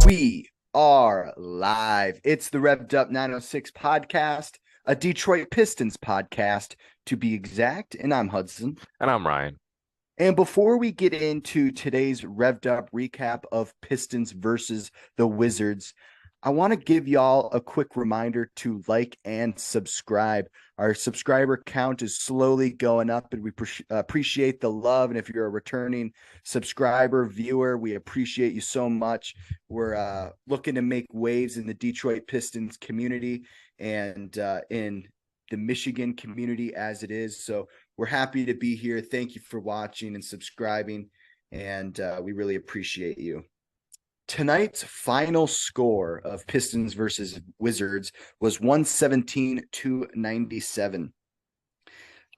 We are live. It's the Revved Up 906 podcast, a Detroit Pistons podcast to be exact. And I'm Hudson. And I'm Ryan. And before we get into today's Revved Up recap of Pistons versus the Wizards, I want to give y'all a quick reminder to like and subscribe. Our subscriber count is slowly going up, and we appreciate the love. And if you're a returning subscriber, viewer, we appreciate you so much. We're looking to make waves in the Detroit Pistons community and in the Michigan community as it is. So we're happy to be here. Thank you for watching and subscribing, and we really appreciate you. Tonight's final score of Pistons versus Wizards was 117-97.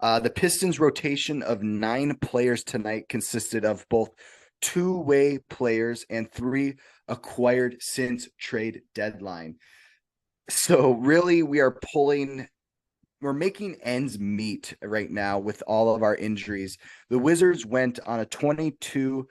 The Pistons' rotation of 9 players tonight consisted of both two-way players and 3 acquired since trade deadline. So really, we're making ends meet right now with all of our injuries. The Wizards went on a 22-2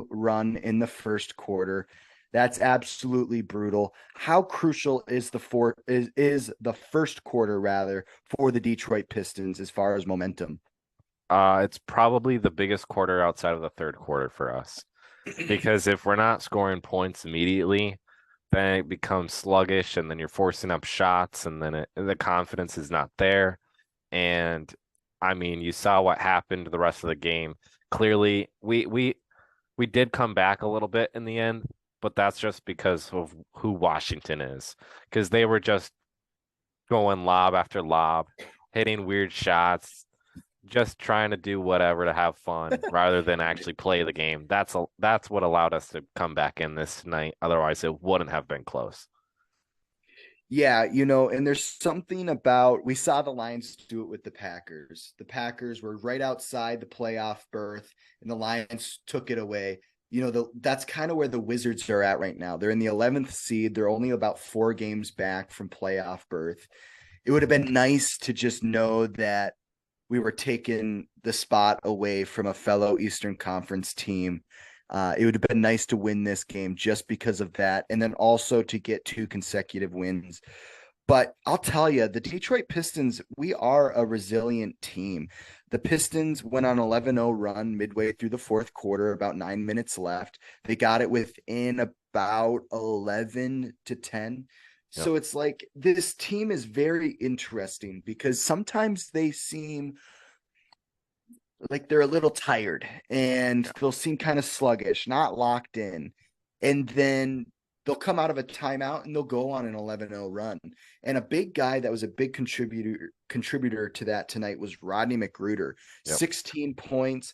run in the first quarter. That's absolutely brutal. How crucial is the first quarter rather for the Detroit Pistons as far as momentum? It's probably the biggest quarter outside of the third quarter for us. Because if we're not scoring points immediately, then it becomes sluggish, and then you're forcing up shots, and then the confidence is not there. And I mean, you saw what happened the rest of the game. Clearly, we did come back a little bit in the end, but that's just because of who Washington is. Because they were just going lob after lob, hitting weird shots, just trying to do whatever to have fun rather than actually play the game. That's what allowed us to come back in this night. Otherwise, it wouldn't have been close. Yeah, and there's something about, we saw the Lions do it with the Packers. The Packers were right outside the playoff berth, and the Lions took it away. That's kind of where the Wizards are at right now. They're in the 11th seed. They're only about 4 games back from playoff berth. It would have been nice to just know that we were taking the spot away from a fellow Eastern Conference team. It would have been nice to win this game just because of that, and then also to get 2 consecutive wins. But I'll tell you, the Detroit Pistons, we are a resilient team. The Pistons went on 11-0 run midway through the fourth quarter, about 9 minutes left. They got it within about 11-10. So it's like this team is very interesting because sometimes they seem like they're a little tired and they'll seem kind of sluggish, not locked in. And then they'll come out of a timeout and they'll go on an 11-0 run. And a big guy that was a big contributor to that tonight was Rodney McGruder. 16 points,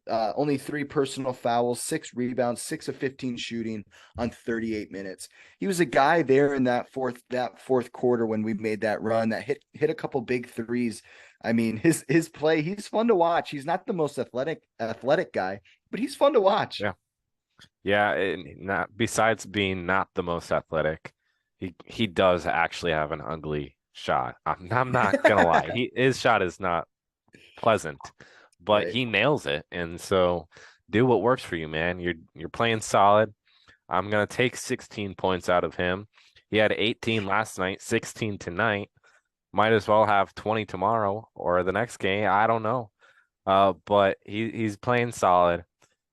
only 3 personal fouls, 6 rebounds, 6 of 15 shooting on 38 minutes. He was a guy there in that fourth quarter when we made that run that hit a couple big threes. I mean, his play, he's fun to watch. He's not the most athletic guy, but he's fun to watch. Yeah, not besides being not the most athletic, he does actually have an ugly shot. I'm not gonna lie. His shot is not pleasant, but Right. he nails it. And so do what works for you, man. You're playing solid. I'm gonna take 16 points out of him. He had 18 last night, 16 tonight. Might as well have 20 tomorrow or the next game. I don't know. But he's playing solid,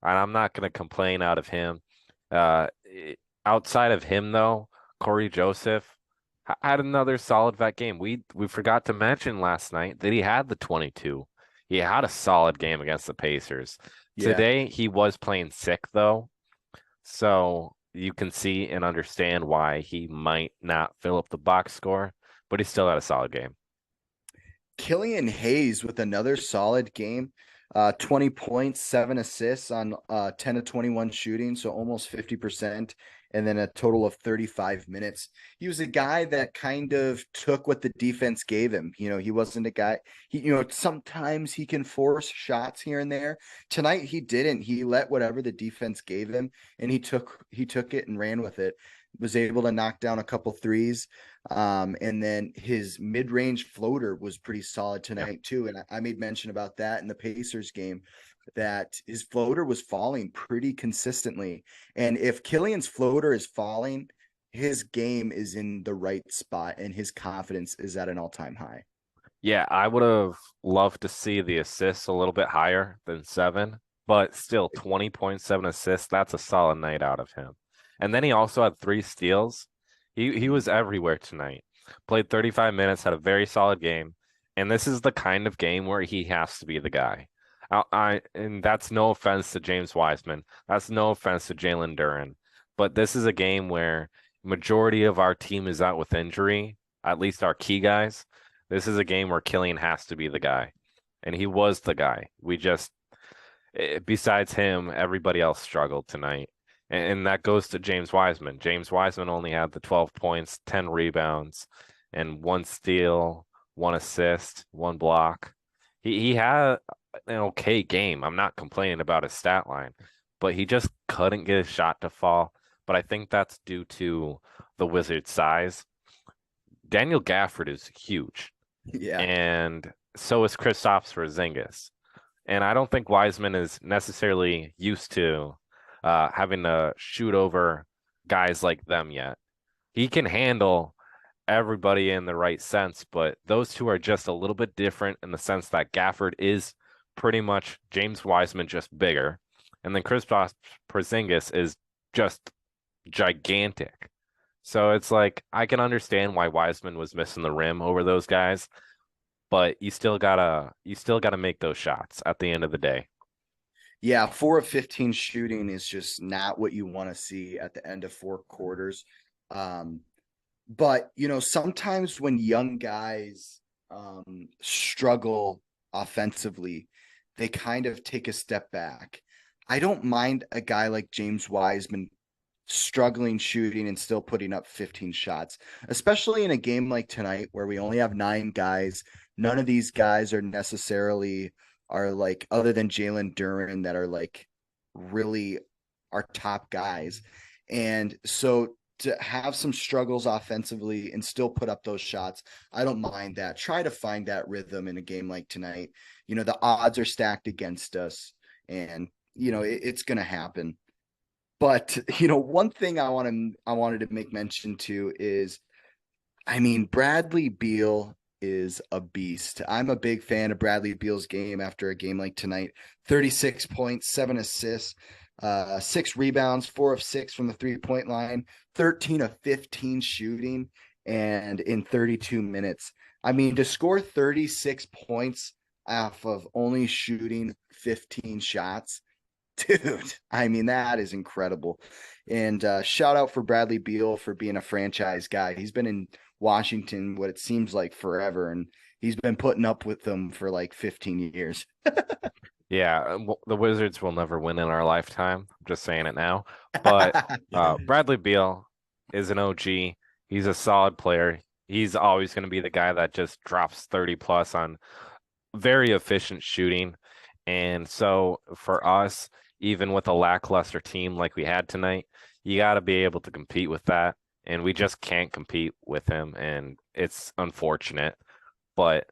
and I'm not gonna complain out of him. Outside of him though, Corey Joseph had another solid vet game. We forgot to mention last night that he had the 22. He had a solid game against the Pacers. Yeah. Today he was playing sick though, so you can see and understand why he might not fill up the box score, but he still had a solid game. Killian Hayes with another solid game, 20 points, 7 assists on 10 of 21 shooting, so almost 50%, and then a total of 35 minutes. He was a guy that kind of took what the defense gave him. He wasn't a guy, sometimes he can force shots here and there. Tonight he didn't. He let whatever the defense gave him, and he took it and ran with it. Was able to knock down a couple threes. And then his mid-range floater was pretty solid tonight too. And I made mention about that in the Pacers game. that his floater was falling pretty consistently. And if Killian's floater is falling, his game is in the right spot and his confidence is at an all-time high. Yeah, I would have loved to see the assists a little bit higher than 7, but still 20.7 assists, that's a solid night out of him. And then he also had 3 steals. He was everywhere tonight. Played 35 minutes, had a very solid game. And this is the kind of game where he has to be the guy. And that's no offense to James Wiseman. That's no offense to Jalen Duren. But this is a game where majority of our team is out with injury, at least our key guys. This is a game where Killian has to be the guy. And he was the guy. Besides him, everybody else struggled tonight. And that goes to James Wiseman. James Wiseman only had the 12 points, 10 rebounds, and 1 steal, 1 assist, 1 block. He had an okay game. I'm not complaining about his stat line, but he just couldn't get his shot to fall. But I think that's due to the Wizards' size. Daniel Gafford is huge. Yeah. And so is Kristaps Porzingis. And I don't think Wiseman is necessarily used to having to shoot over guys like them yet. He can handle everybody in the right sense, but those two are just a little bit different in the sense that Gafford is pretty much James Wiseman, just bigger. And then Kristaps Porzingis is just gigantic. So it's like I can understand why Wiseman was missing the rim over those guys, but you still gotta make those shots at the end of the day. Yeah, 4 of 15 shooting is just not what you want to see at the end of 4 quarters. But sometimes when young guys struggle offensively, they kind of take a step back. I don't mind a guy like James Wiseman struggling shooting and still putting up 15 shots, especially in a game like tonight where we only have 9 guys. None of these guys are necessarily like, other than Jalen Duren, that are like really our top guys. And so to have some struggles offensively and still put up those shots, I don't mind that. Try to find that rhythm in a game like tonight. The odds are stacked against us, and it's going to happen. But one thing I wanted to make mention to is, Bradley Beal is a beast. I'm a big fan of Bradley Beal's game after a game like tonight. 36 points, 7 assists, 6 rebounds, 4 of 6 from the 3-point line, 13 of 15 shooting, and in 32 minutes. To score 36 points off of only shooting 15 shots, dude, that is incredible. And shout out for Bradley Beal for being a franchise guy. He's been in Washington what it seems like forever, and he's been putting up with them for like 15 years. Yeah, the Wizards will never win in our lifetime. I'm just saying it now. But Bradley Beal is an OG. He's a solid player. He's always going to be the guy that just drops 30 plus on very efficient shooting. And so for us, even with a lackluster team like we had tonight, you got to be able to compete with that. And we just can't compete with him. And it's unfortunate. But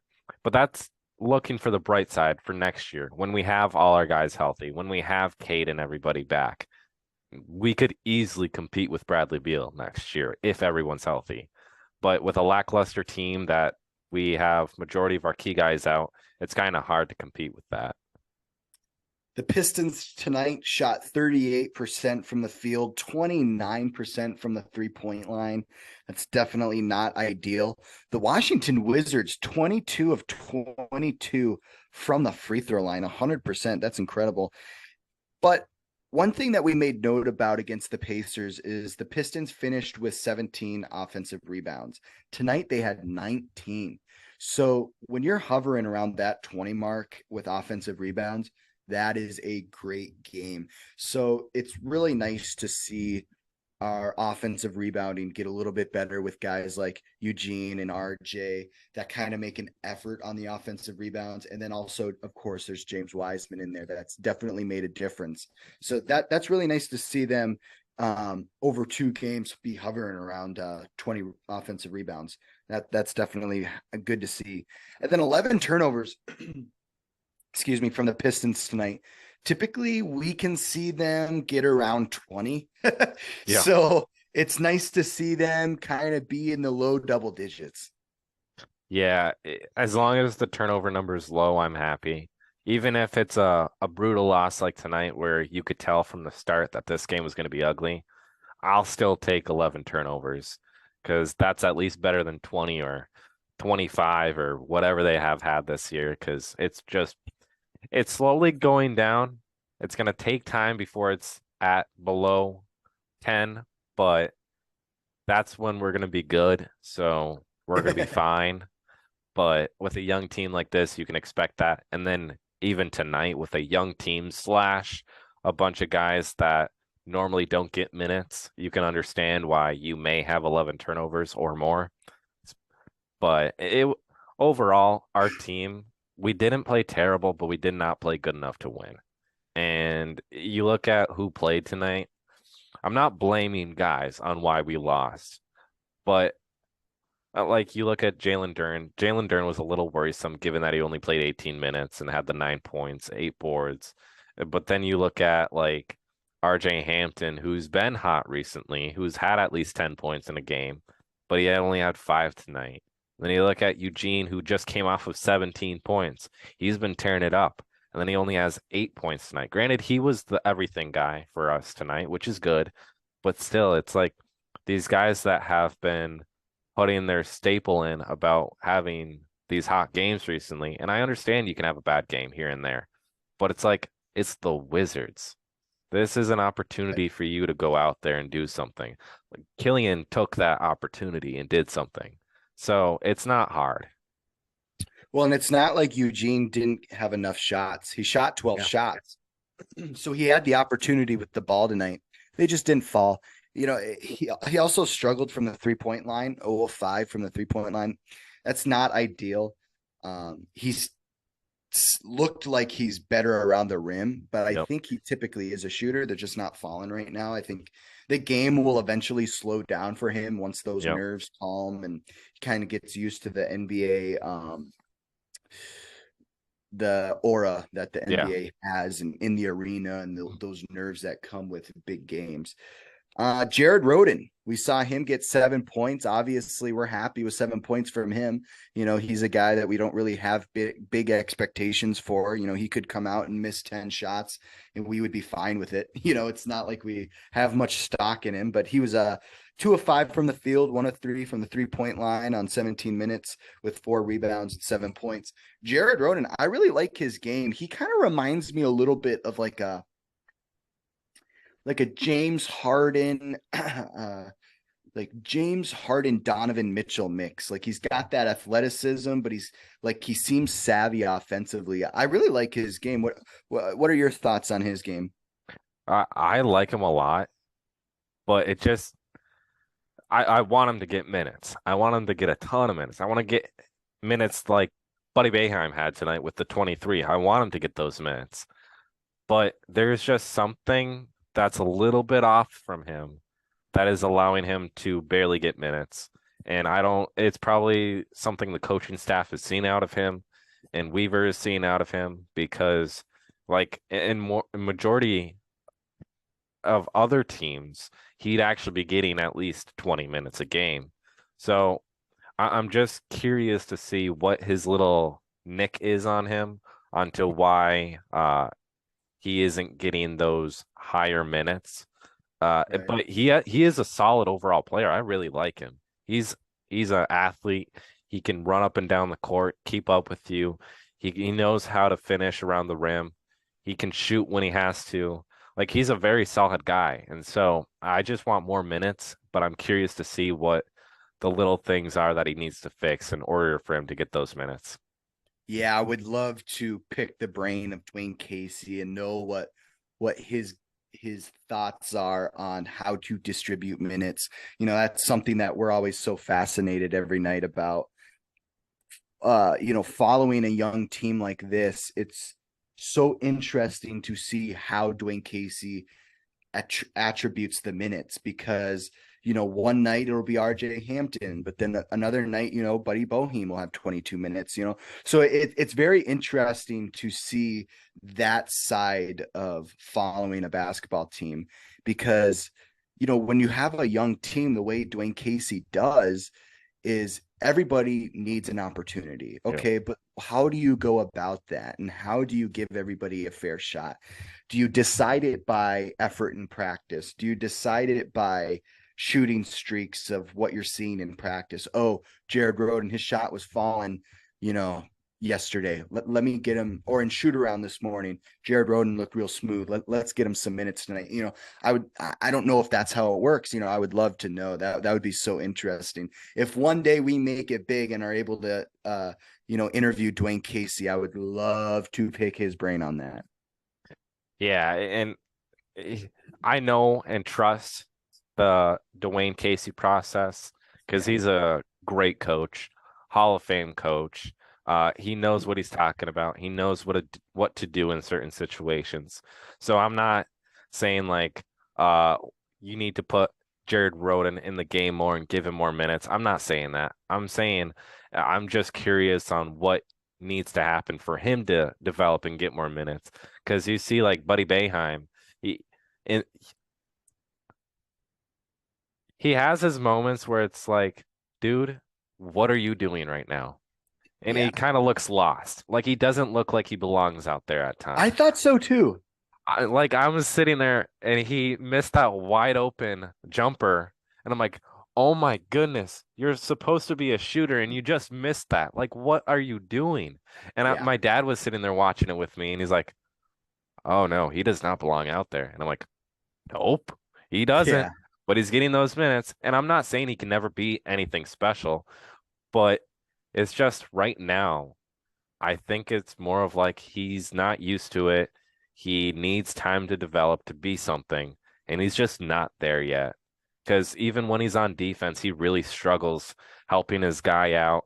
that's looking for the bright side for next year. When we have all our guys healthy, when we have Cade and everybody back, we could easily compete with Bradley Beal next year if everyone's healthy. But with a lackluster team that we have majority of our key guys out, it's kind of hard to compete with that. The Pistons tonight shot 38% from the field, 29% from the 3-point line. That's definitely not ideal. The Washington Wizards, 22 of 22 from the free throw line, 100%. That's incredible. But one thing that we made note about against the Pacers is the Pistons finished with 17 offensive rebounds. Tonight they had 19. So when you're hovering around that 20 mark with offensive rebounds, that is a great game. So it's really nice to see our offensive rebounding get a little bit better with guys like Eugene and RJ that kind of make an effort on the offensive rebounds. And then also, of course, there's James Wiseman in there. That's definitely made a difference. So that's really nice to see them over 2 games be hovering around 20 offensive rebounds. That's definitely good to see. And then 11 turnovers. from the Pistons tonight. Typically, we can see them get around 20. Yeah. So it's nice to see them kind of be in the low double digits. Yeah, as long as the turnover number is low, I'm happy. Even if it's a brutal loss like tonight where you could tell from the start that this game was going to be ugly, I'll still take 11 turnovers because that's at least better than 20 or 25 or whatever they have had this year because it's slowly going down. It's going to take time before it's at below 10, but that's when we're going to be good. So we're going to be fine. But with a young team like this, you can expect that. And then even tonight with a young team slash a bunch of guys that normally don't get minutes, you can understand why you may have 11 turnovers or more. But overall, our team, we didn't play terrible, but we did not play good enough to win. And you look at who played tonight. I'm not blaming guys on why we lost, but like you look at Jalen Duren. Jalen Duren was a little worrisome given that he only played 18 minutes and had the 9 points, 8 boards. But then you look at like RJ Hampton, who's been hot recently, who's had at least 10 points in a game, but he only had 5 tonight. Then you look at Eugene, who just came off of 17 points. He's been tearing it up. And then he only has 8 points tonight. Granted, he was the everything guy for us tonight, which is good. But still, it's like these guys that have been putting their staple in about having these hot games recently. And I understand you can have a bad game here and there, but it's like it's the Wizards. This is an opportunity for you to go out there and do something. Like Killian took that opportunity and did something. So it's not hard. Well, and it's not like Eugene didn't have enough shots. He shot 12 shots. So he had the opportunity with the ball tonight. They just didn't fall. He also struggled from the 3-point line, 0 of 5 from the 3-point line. That's not ideal. He's looked like he's better around the rim, but I think he typically is a shooter. They're just not falling right now. I think the game will eventually slow down for him once those nerves calm and he kind of gets used to the NBA, the aura that the NBA has in the arena and those nerves that come with big games. Jared Rhoden, we saw him get 7 points. Obviously, we're happy with 7 points from him. He's a guy that we don't really have big expectations for. He could come out and miss 10 shots and we would be fine with it. It's not like we have much stock in him, but he was 2 of 5 from the field, 1 of 3 from the 3-point line on 17 minutes with 4 rebounds and 7 points. Jared Rhoden, I really like his game. He kind of reminds me a little bit of like a James Harden, Donovan Mitchell mix. Like he's got that athleticism, but he seems savvy offensively. I really like his game. What are your thoughts on his game? I like him a lot, but I want him to get minutes. I want him to get a ton of minutes. I want to get minutes like Buddy Boeheim had tonight with the 23. I want him to get those minutes. But there's just something that's a little bit off from him that is allowing him to barely get minutes. And it's probably something the coaching staff has seen out of him and Weaver is seeing out of him because like in majority of other teams, he'd actually be getting at least 20 minutes a game. So I'm just curious to see what his little nick is on him onto why he isn't getting those higher minutes. Right. But he is a solid overall player. I really like him. He's an athlete. He can run up and down the court, keep up with you. He knows how to finish around the rim. He can shoot when he has to. Like he's a very solid guy. And so I just want more minutes, but I'm curious to see what the little things are that he needs to fix in order for him to get those minutes. Yeah, I would love to pick the brain of Dwayne Casey and know what his thoughts are on how to distribute minutes. That's something that we're always so fascinated every night about. Following a young team like this, it's so interesting to see how Dwayne Casey attributes the minutes because one night it'll be RJ Hampton, but then another night, Buddy Boeheim will have 22 minutes, So it's very interesting to see that side of following a basketball team because, when you have a young team, the way Dwayne Casey does is everybody needs an opportunity. Okay. Yeah. But how do you go about that? And how do you give everybody a fair shot? Do you decide it by effort in practice? Do you decide it by shooting streaks of what you're seeing in practice? Oh, Jared Rhoden, his shot was falling, yesterday. Let me get him, or in shoot around this morning, Jared Rhoden looked real smooth. Let's get him some minutes tonight. I don't know if that's how it works. I would love to know that. That would be so interesting. If one day we make it big and are able to, interview Dwayne Casey, I would love to pick his brain on that. Yeah. And I know and trust the Dwayne Casey process because he's a great coach, Hall of Fame coach. He knows what he's talking about. He knows what to do in certain situations. So I'm not saying like you need to put Jared Rhoden in the game more and give him more minutes. I'm not saying that. I'm saying I'm just curious on what needs to happen for him to develop and get more minutes. Because you see like Buddy Boeheim, he has his moments where it's like, dude, what are you doing right now? And he kind of looks lost. Like he doesn't look like he belongs out there at times. I thought so too. I was sitting there and he missed that wide open jumper. And I'm like, oh my goodness, you're supposed to be a shooter and you just missed that. Like, what are you doing? And my dad was sitting there watching it with me and he's like, oh no, he does not belong out there. And I'm like, nope, he doesn't. Yeah. But he's getting those minutes. And I'm not saying he can never be anything special, but it's just right now, I think it's more of like he's not used to it. He needs time to develop to be something, and he's just not there yet. Because even when he's on defense, he really struggles helping his guy out,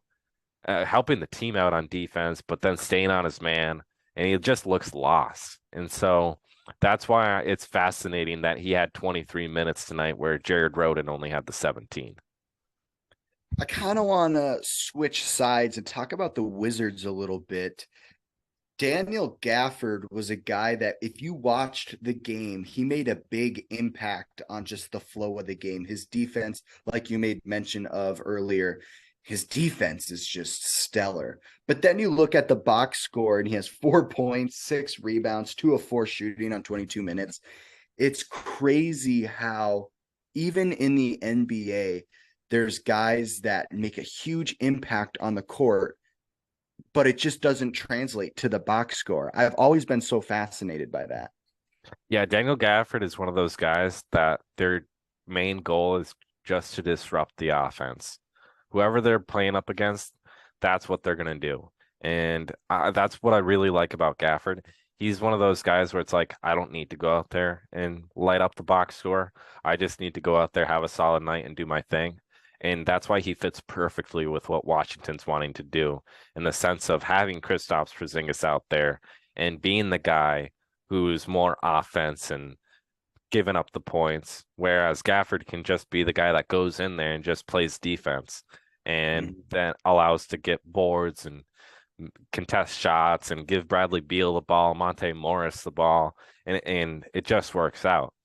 helping the team out on defense, but then staying on his man, and he just looks lost. And so that's why it's fascinating that he had 23 minutes tonight where Jared Rhoden only had the 17. I kind of want to switch sides and talk about the Wizards a little bit. Daniel Gafford was a guy that if you watched the game, he made a big impact on just the flow of the game. His defense, like you made mention of earlier, his defense is just stellar. But then you look at the box score and he has 4 points, 6 rebounds, 2 of 4 shooting on 22 minutes. It's crazy how even in the NBA, there's guys that make a huge impact on the court, but it just doesn't translate to the box score. I've always been so fascinated by that. Yeah, Daniel Gafford is one of those guys that their main goal is just to disrupt the offense. Whoever they're playing up against, that's what they're going to do. And that's what I really like about Gafford. He's one of those guys where it's like, I don't need to go out there and light up the box score. I just need to go out there, have a solid night, and do my thing. And that's why he fits perfectly with what Washington's wanting to do in the sense of having Kristaps Porzingis out there and being the guy who's more offense and giving up the points, whereas Gafford can just be the guy that goes in there and just plays defense and then allows to get boards and contest shots and give Bradley Beal the ball, Monte Morris the ball, and it just works out.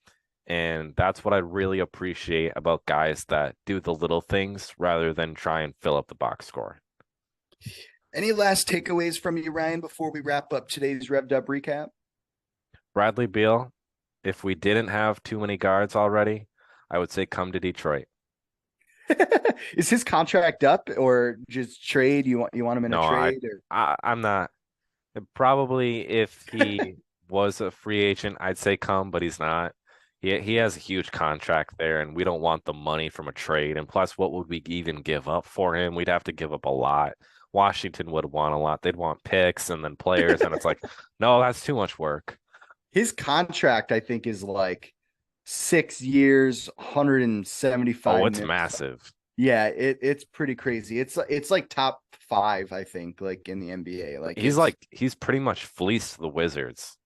And that's what I really appreciate about guys that do the little things rather than try and fill up the box score. Any last takeaways from you, Ryan, before we wrap up today's Revved Up recap? Bradley Beal, if we didn't have too many guards already, I would say come to Detroit. Is his contract up or just trade? You want him in a trade? I'm not. Probably if he was a free agent, I'd say come, but he's not. He has a huge contract there, and we don't want the money from a trade. And plus, what would we even give up for him? We'd have to give up a lot. Washington would want a lot. They'd want picks and then players, and it's like, no, that's too much work. His contract, I think, is like 6 years, 175. Oh, it's massive. Yeah, it's pretty crazy. It's like top 5, I think, like in the NBA. Like he's pretty much fleeced the Wizards.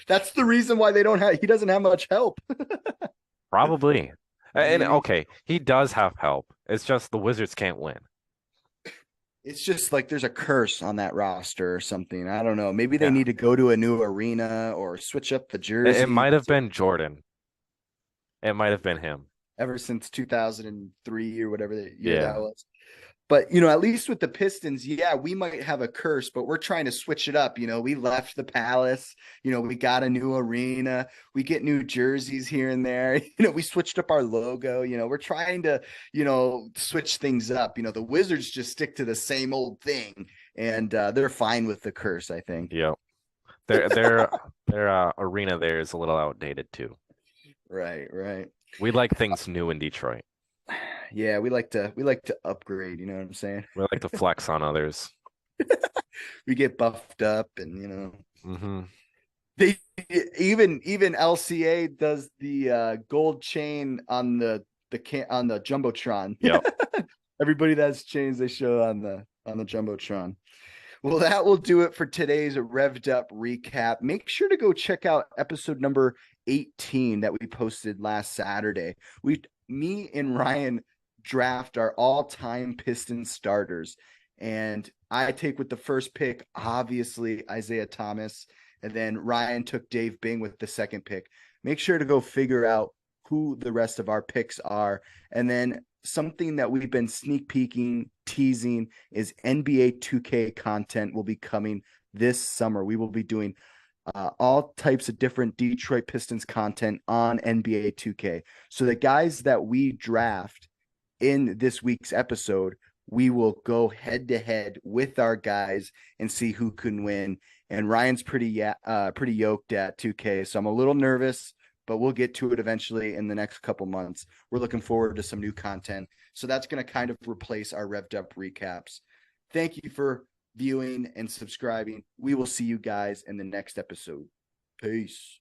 That's the reason why he doesn't have much help. Probably. And Maybe. okay, he does have help. It's just the Wizards can't win. It's just like there's a curse on that roster or something. I don't know. Maybe they Yeah. need to go to a new arena or switch up the It jerseys. might have been Jordan. It might have been him. Ever since 2003 or whatever the year that Yeah. was. But, you know, at least with the Pistons, yeah, we might have a curse, but we're trying to switch it up. You know, we left the Palace. You know, we got a new arena. We get new jerseys here and there. You know, we switched up our logo. You know, we're trying to, you know, switch things up. You know, the Wizards just stick to the same old thing, and they're fine with the curse, I think. Yep. Their arena there is a little outdated too. Right, right. We like things new in Detroit. Yeah, we like to upgrade, you know what I'm saying? We like to flex on others. We get buffed up and, you know. Mm-hmm. They even LCA does the gold chain on the Jumbotron. Yep. Everybody that has chains they show on the Jumbotron. Well, that will do it for today's Revved Up recap. Make sure to go check out episode number 18 that we posted last Saturday. Me and Ryan draft our all-time Pistons starters, and I take with the first pick, obviously Isaiah Thomas, and then Ryan took Dave Bing with the second pick. Make sure to go figure out who the rest of our picks are, and then something that we've been sneak peeking, teasing is NBA 2K content will be coming this summer. We will be doing all types of different Detroit Pistons content on NBA 2K. So the guys that we draft in this week's episode, we will go head to head with our guys and see who can win. And Ryan's pretty yoked at 2K, so I'm a little nervous, but we'll get to it eventually in the next couple months. We're looking forward to some new content. So that's going to kind of replace our Revved Up recaps. Thank you for viewing and subscribing. We will see you guys in the next episode. Peace.